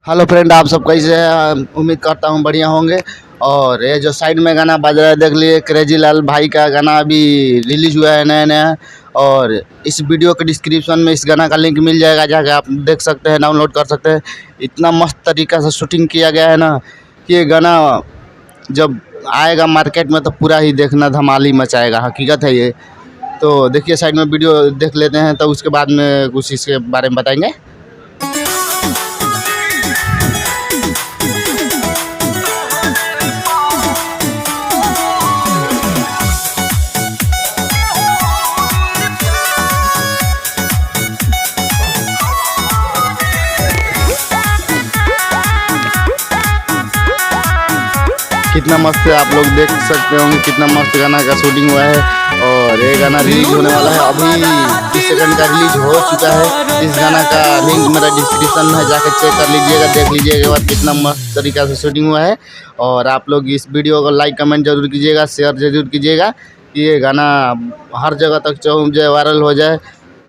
Hello friend, आप सब कैसे हैं? उम्मीद करता हूँ बढ़िया होंगे। और ये जो साइड में गाना बज रहा है देख लिए, क्रेजी लाल भाई का गाना अभी रिलीज हुआ है नया नया। और इस वीडियो के डिस्क्रिप्शन में इस गाना का लिंक मिल जाएगा, जाके आप देख सकते हैं, डाउनलोड कर सकते हैं। इतना मस्त तरीका से शूटिंग किया गया है ना कि ये गाना जब आएगा मार्केट में तो पूरा ही देखना धमाल ही मचाएगा। हकीकत है ये। तो देखिए, साइड में वीडियो देख लेते हैं, तो उसके बाद में कुछ इसके बारे में बताएंगे। कितना मस्त है, आप लोग देख सकते होंगे कितना मस्त गाना का शूटिंग हुआ है। और ये गाना रिलीज होने वाला है, अभी 30 सेकंड का रिलीज हो चुका है। इस गाना का लिंक मेरा डिस्क्रिप्शन में है, जाकर चेक कर लीजिएगा, देख लीजिएगा बाद कितना मस्त तरीका से शूटिंग हुआ है। और आप लोग इस वीडियो को लाइक कमेंट जरूर कीजिएगा, शेयर जरूर कीजिएगा कि ये गाना हर जगह तक जो वायरल हो जाए।